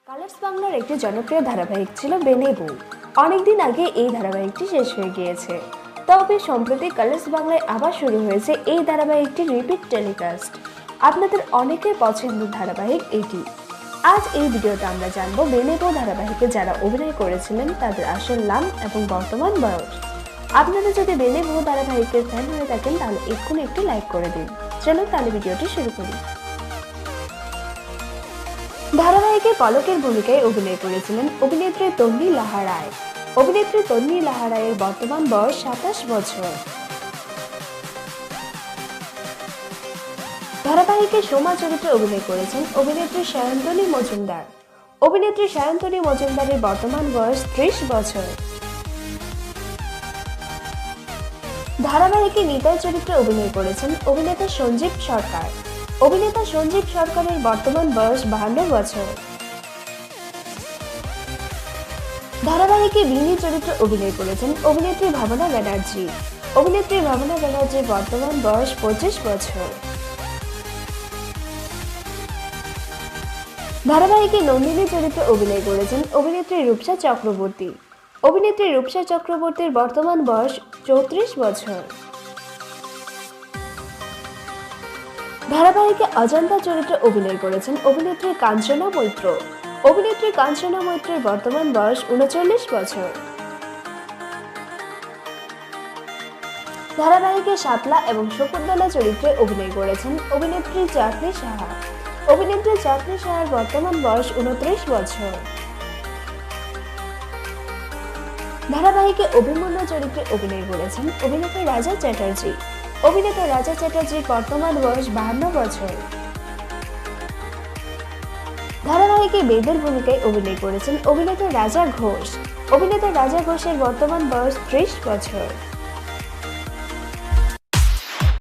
Colours বাংলার একটি জনপ্রিয় ধারাবাহিক ছিল বেনে বউ। অনেকদিন আগে এই ধারাবাহিকটি শেষ হয়ে গিয়েছে, তবে সম্প্রতি কালার্স বাংলায় আবার শুরু হয়েছে এই ধারাবাহিকটি রিপিট টেলিকাস্ট। আপনাদের অনেকের পছন্দের ধারাবাহিক এটি। আজ এই ভিডিওতে আমরা জানবো বেনে বউ ধারাবাহিকে যারা অভিনয় করেছিলেন তাদের আসল নাম এবং বর্তমান বয়স। আপনারা যদি বেনে বউ ধারাবাহিকের ফ্যান হয়ে থাকেন তাহলে এক্ষুনি একটি লাইক করে দিন। চলুন তাহলে ভিডিওটি শুরু করি। ধারাবাহিকে পলকের ভূমিকায় অভিনয় করেছিলেন অভিনেত্রী তন্বী লাহা রায়। অভিনেত্রী তন্বী লাহা রায়ের বর্তমান বয়স 27 বছর। ধারাবাহিকে সোমা চরিত্রে অভিনয় করেছেন অভিনেত্রী সায়ন্তনী মজুমদার। অভিনেত্রী সায়ন্তনী মজুমদারের বর্তমান বয়স 30 বছর। ধারাবাহিকে নিতাই চরিত্রে অভিনয় করেছেন অভিনেতা সঞ্জীব সরকার। অভিনেতা সঞ্জীব সরকারের বর্তমান বয়স 52 বছর। ধারাবাহিকে ভিনি চরিত্রে অভিনয় করেছেন অভিনেত্রী ভাবনা ব্যানার্জি। অভিনেত্রী ভাবনা ব্যানার্জির বর্তমান বয়স 25 বছর। ধারাবাহিকে নন্দিনী চরিত্রে অভিনয় করেছেন অভিনেত্রী রূপসা চক্রবর্তী। অভিনেত্রী রূপসা চক্রবর্তীর বর্তমান বয়স 34 বছর। ধারাবাহিকে অজন্তা চরিত্রে অভিনয় করেছেন অভিনেত্রী কাঞ্চনা মৈত্র। অভিনেত্রী কাঞ্চনা মৈত্রের বর্তমান বয়স 39 বছর। ধারাবাহিকে শাপলা এবং শকুন্তলা চরিত্রে অভিনয় করেছেন অভিনেত্রী চাঁদনী সাহা। অভিনেত্রী চাঁদনী সাহার বর্তমান বয়স 29 বছর। ধারাবাহিকে অভিমন্যু চরিত্রে অভিনয় করেছেন অভিনেতা রাজা চ্যাটার্জি। অভিনেতা রাজা চ্যাটার্জির বর্তমান বয়স 52 বছর। ধারাবাহিকে বেদের ভূমিকায় অভিনয় করেছেন অভিনেতা রাজা ঘোষ। অভিনেতা রাজা ঘোষের বর্তমান বয়স 30 বছর।